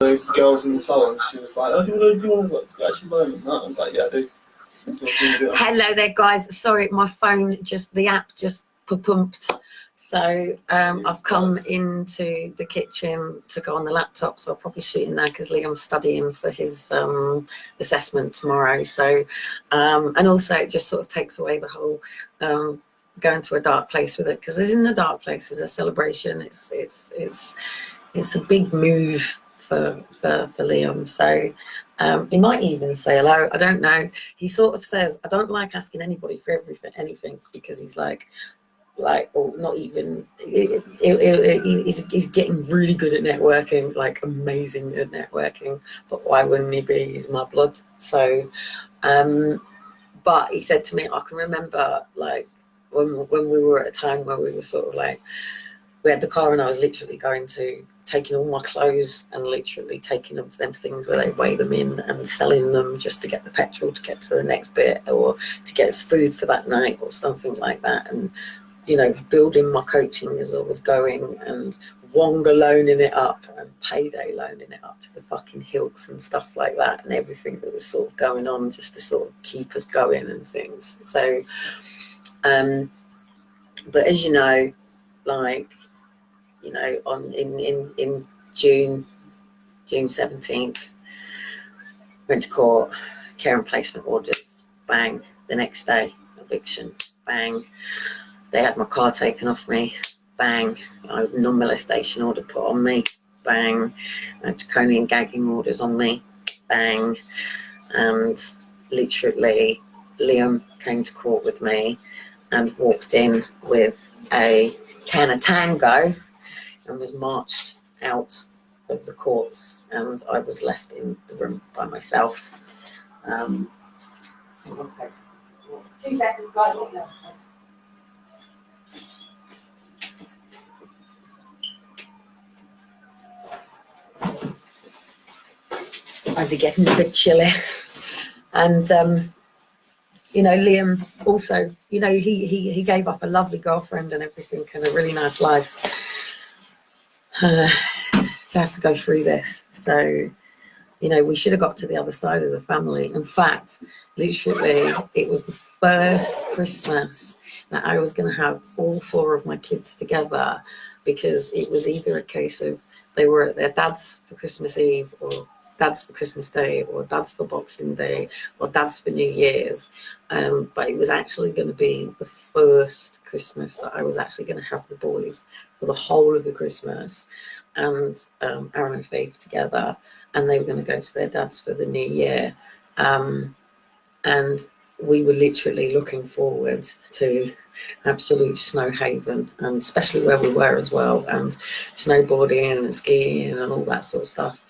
those girls in the salon. She was like, "Oh, do you want to actually learn that?" I was like, "Yeah, I do." Hello there, guys. Sorry, my phone the app just pumped. So I've come into the kitchen to go on the laptop, so I'll probably shoot in there because Liam's studying for his assessment tomorrow. So and also it just sort of takes away the whole going to a dark place with it, because there's in the dark place is a celebration. It's a big move for Liam. So he might even say hello. I don't know. He sort of says, I don't like asking anybody for anything, because he's like, or not even, he's getting really good at networking, like amazing at networking, but why wouldn't he be? He's my blood. So but he said to me, I can remember like when we were at a time where we were sort of like, we had the car and I was literally taking all my clothes and literally taking them to them things where they weigh them in and selling them just to get the petrol to get to the next bit, or to get us food for that night or something like that. And you know, building my coaching as I was going, and Wonga loaning it up and Payday loaning it up to the fucking hilts and stuff like that, and everything that was sort of going on just to sort of keep us going and things. So but as you know, like, you know, in June 17th, went to court, care and placement orders, bang. The next day, eviction, bang. They had my car taken off me, bang. I had non-molestation order put on me, bang. I had draconian gagging orders on me, bang. And literally, Liam came to court with me and walked in with a can of Tango and was marched out of the courts, and I was left in the room by myself. Okay. 2 seconds, guys. As it getting a bit chilly, and you know, Liam also, you know, he gave up a lovely girlfriend and everything and a really nice life to have to go through this. So, you know, we should have got to the other side as a family. In fact, literally, it was the first Christmas that I was going to have all 4 of my kids together, because it was either a case of they were at their dad's for Christmas Eve, or dad's for Christmas Day, or dad's for Boxing Day, or dad's for New Year's. But it was actually going to be the first Christmas that I was actually going to have the boys for the whole of the Christmas, and Aaron and Faith together, and they were going to go to their dad's for the New Year. And we were literally looking forward to absolute snow haven, and especially where we were as well, and snowboarding and skiing and all that sort of stuff.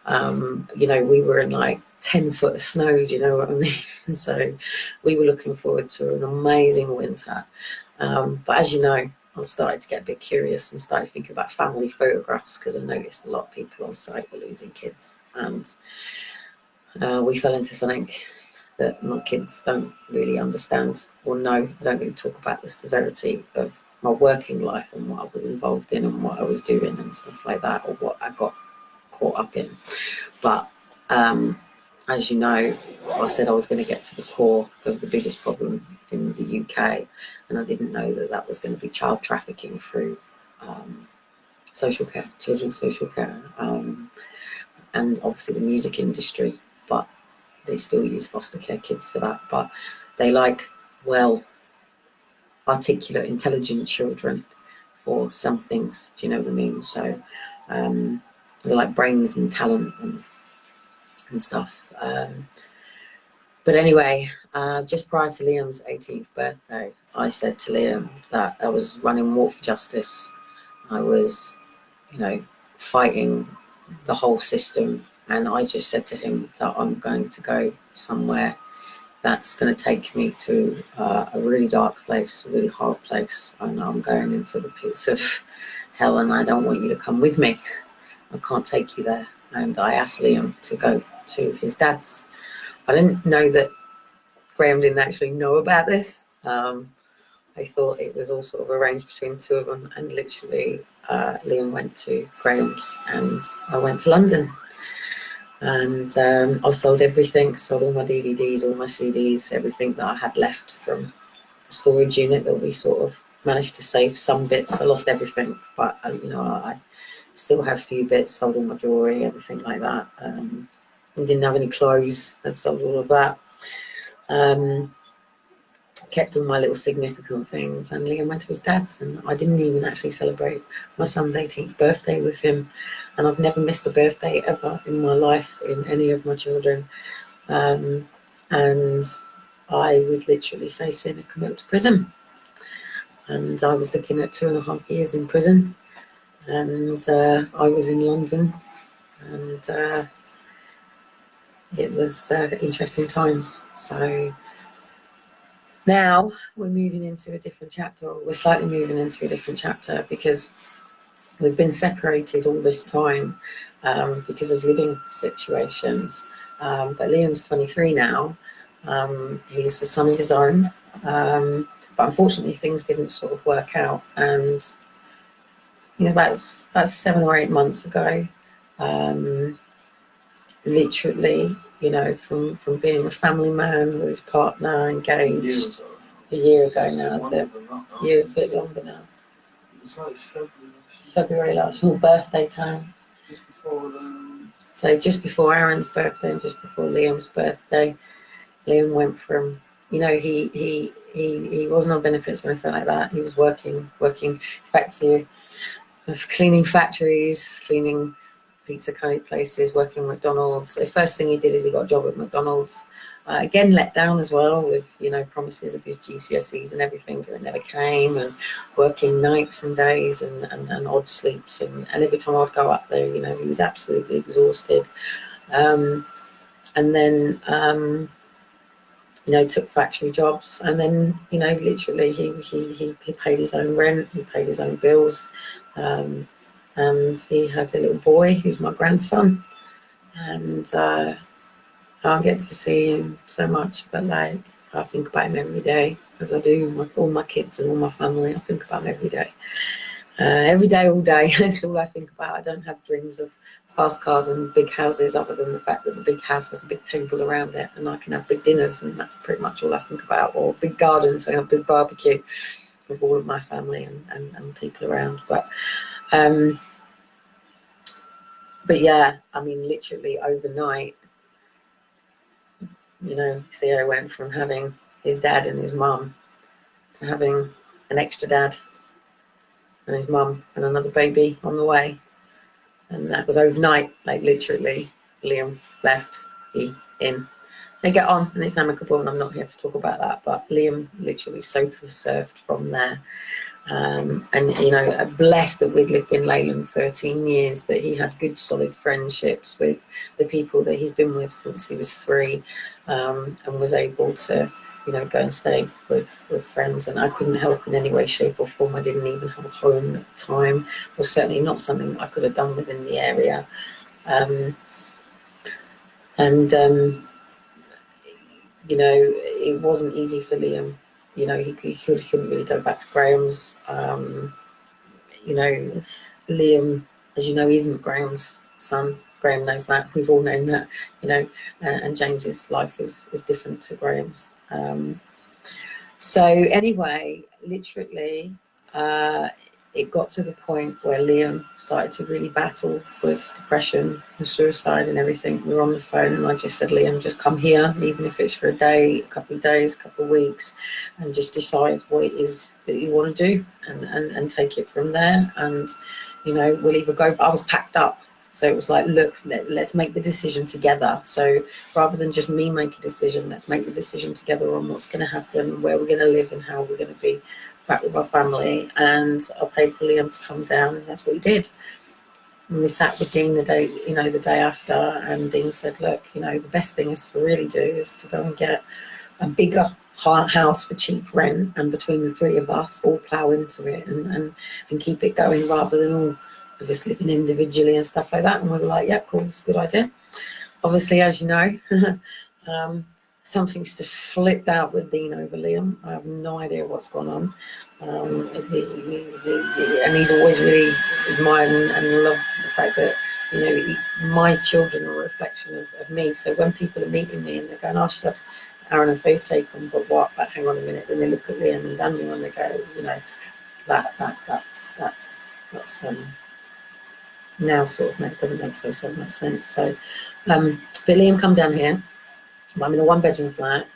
You know, we were in like 10 foot of snow, do you know what I mean? So we were looking forward to an amazing winter. But as you know, I started to get a bit curious and started thinking about family photographs, because I noticed a lot of people on site were losing kids, and we fell into something that my kids don't really understand or know. I don't really talk about the severity of my working life and what I was involved in and what I was doing and stuff like that, or what I got caught up in. But as you know, I said I was going to get to the core of the biggest problem in the UK, and I didn't know that that was going to be child trafficking through social care, children's social care, and obviously the music industry, but they still use foster care kids for that. But they like, well, articulate, intelligent children for some things, do you know what I mean? So they like brains and talent and stuff. But anyway, just prior to Liam's 18th birthday, I said to Liam that I was running Walk for Justice. I was, you know, fighting the whole system. And I just said to him that I'm going to go somewhere that's going to take me to a really dark place, a really hard place. And I'm going into the pits of hell, and I don't want you to come with me. I can't take you there. And I asked Liam to go to his dad's. I didn't know that Graham didn't actually know about this. I thought it was all sort of arranged between 2 of them, and literally Liam went to Graham's and I went to London. And I sold everything, sold all my DVDs, all my CDs, everything that I had left from the storage unit that we sort of managed to save some bits. I lost everything, but I still have a few bits, sold all my jewellery, everything like that. I didn't have any clothes, I sold all of that. Kept all my little significant things, and Liam went to his dad's, and I didn't even actually celebrate my son's 18th birthday with him, and I've never missed a birthday ever in my life in any of my children. And I was literally facing a committal to prison, and I was looking at 2.5 years in prison, and I was in London, and it was interesting times. So now we're moving into a different chapter, or we're slightly moving into a different chapter, because we've been separated all this time because of living situations. But Liam's 23 now. He's a son of his own. But unfortunately, things didn't sort of work out. And about 7 or 8 months ago, literally, from being a family man with his partner, engaged, a year ago now, is it? A year, a bit longer now. It was like February last year, birthday time. just before So just before Aaron's birthday and just before Liam's birthday, Liam went from, he wasn't on benefits or anything like that. He was working factory, cleaning factories, cleaning pizza places, working at McDonald's. The first thing he did is he got a job at McDonald's. Again, let down as well with, promises of his GCSEs and everything, and it never came, and working nights and days and odd sleeps. And every time I'd go up there, he was absolutely exhausted. And then, took factory jobs, and then, literally he paid his own rent, he paid his own bills. And he had a little boy who's my grandson, and I get to see him so much, but I think about him every day, as I do all my kids and all my family. I think about him every day, all day. That's all I think about. I don't have dreams of fast cars and big houses, other than the fact that the big house has a big table around it, and I can have big dinners, and that's pretty much all I think about. Or big gardens, so I have a big barbecue with all of my family and people around. But yeah, literally overnight, Theo went from having his dad and his mum to having an extra dad and his mum and another baby on the way. And that was overnight, like literally. Liam left, he in. They get on and it's amicable, and I'm not here to talk about that, but Liam literally sofa surfed from there. And blessed that we'd lived in Leyland 13 years, that he had good solid friendships with the people that he's been with since he was 3, and was able to go and stay with friends. And I couldn't help in any way, shape or form. I didn't even have a home at the time. It was certainly not something that I could have done within the area. It wasn't easy for Liam. He couldn't really go back to Graham's. Liam, as you know, isn't Graham's son. Graham knows that. We've all known that, and James's life is different to Graham's. So anyway, literally, it got to the point where Liam started to really battle with depression and suicide and everything. We were on the phone, and I just said, Liam, just come here, even if it's for a day, a couple of days, a couple of weeks, and just decide what it is that you want to do, and take it from there. And, we'll either go, I was packed up. So it was like, look, let's make the decision together. So rather than just me make a decision, let's make the decision together on what's going to happen, where we're going to live, and how we're going to be back with our family. And I paid for Liam to come down, and that's what he did. And we sat with Dean the day after, and Dean said, look, the best thing is to really do is to go and get a bigger house for cheap rent, and between the 3 of us all plough into it and keep it going, rather than all of us living individually and stuff like that. And we were like, yeah, cool, it's a good idea. Obviously, as you know, something's just flipped out with Dean over Liam. I have no idea what's gone on. And he's always really admired and loved the fact that you know, my children are a reflection of me. So when people are meeting me and they're going, oh, she's had Aaron and Faith take on, but what? But hang on a minute. Then they look at Liam and Daniel and they go, you know, that's now sort of doesn't make so much sense. So, but Liam come down here. I'm in a 1-bedroom flat.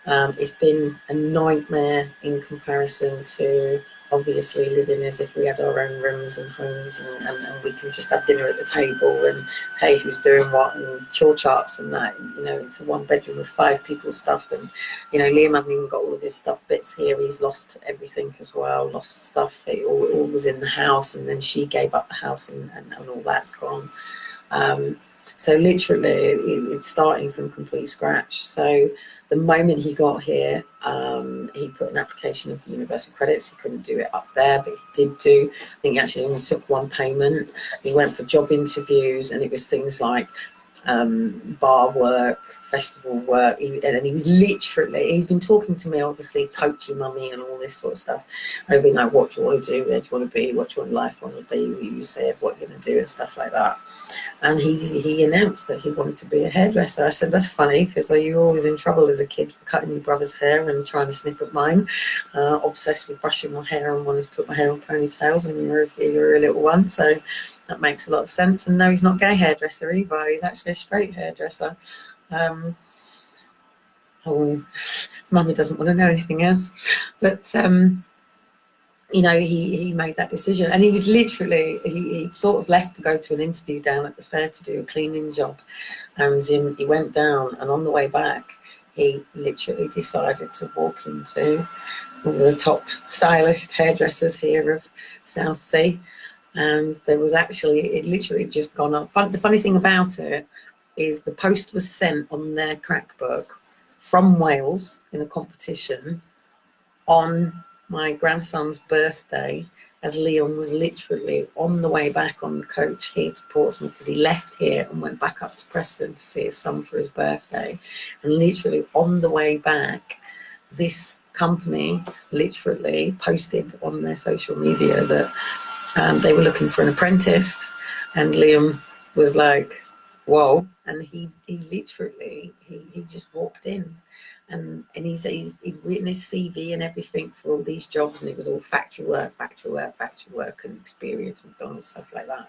It's been a nightmare in comparison to obviously living as if we had our own rooms and homes and we can just have dinner at the table and hey, who's doing what and chore charts and that. You know, it's a 1-bedroom with 5 people's stuff, and you know, Liam hasn't even got all of his stuff bits here. He's lost everything as well, lost stuff. It all was in the house, and then she gave up the house and all that's gone. So literally it's starting from complete scratch. So the moment he got here, he put an application in for universal credits. He couldn't do it up there, but he did do, I think he actually only took 1 payment. He went for job interviews, and it was things like bar work, festival work, and he was literally, he's been talking to me, obviously, coaching mummy and all this sort of stuff. I've been like, what do you want to do? Where do you want to be? What do you want in life want to be? You said what you're going to do and stuff like that. And he announced that he wanted to be a hairdresser. I said, that's funny, because are you always in trouble as a kid for cutting your brother's hair and trying to snip at mine? Obsessed with brushing my hair and wanted to put my hair on ponytails when you were a little one. So that makes a lot of sense. And no, he's not a gay hairdresser either. He's actually a straight hairdresser. Mummy doesn't want to know anything else. But you know, he made that decision, and he was literally, he sort of left to go to an interview down at the fair to do a cleaning job, and he went down, and on the way back he literally decided to walk into the top stylist hairdressers here of Southsea, and there was actually, it literally just gone up. The funny thing about it is the post was sent on their crack book from Wales in a competition on my grandson's birthday, as Leon was literally on the way back on the coach here to Portsmouth, because he left here and went back up to Preston to see his son for his birthday. And literally on the way back, this company literally posted on their social media that they were looking for an apprentice, and Liam was like, whoa. And he literally, he just walked in. And he'd written his CV and everything for all these jobs, and it was all factory work, and experience, McDonald's, stuff like that.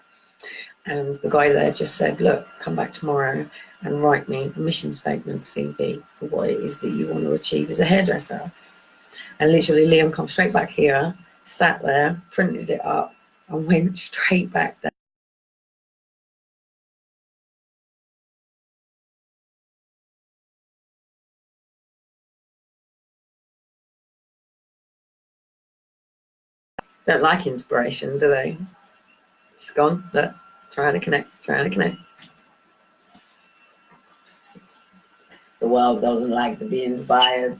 And the guy there just said, look, come back tomorrow and write me a mission statement CV for what it is that you want to achieve as a hairdresser. And literally Liam come straight back here, sat there, printed it up, and went straight back down. Don't like inspiration, do they? It's gone. Look, trying to connect. The world doesn't like to be inspired.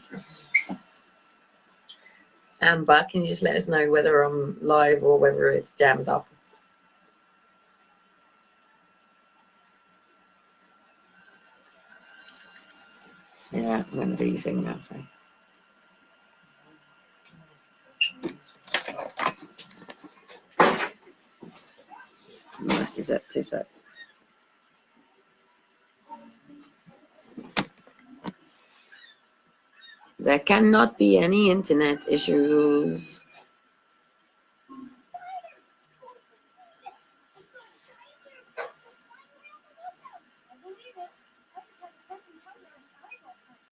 Amber, can you just let us know whether I'm live or whether it's jammed up? Yeah, I'm going to do your thing now, so. Unless he's at 2 seconds. There cannot be any internet issues.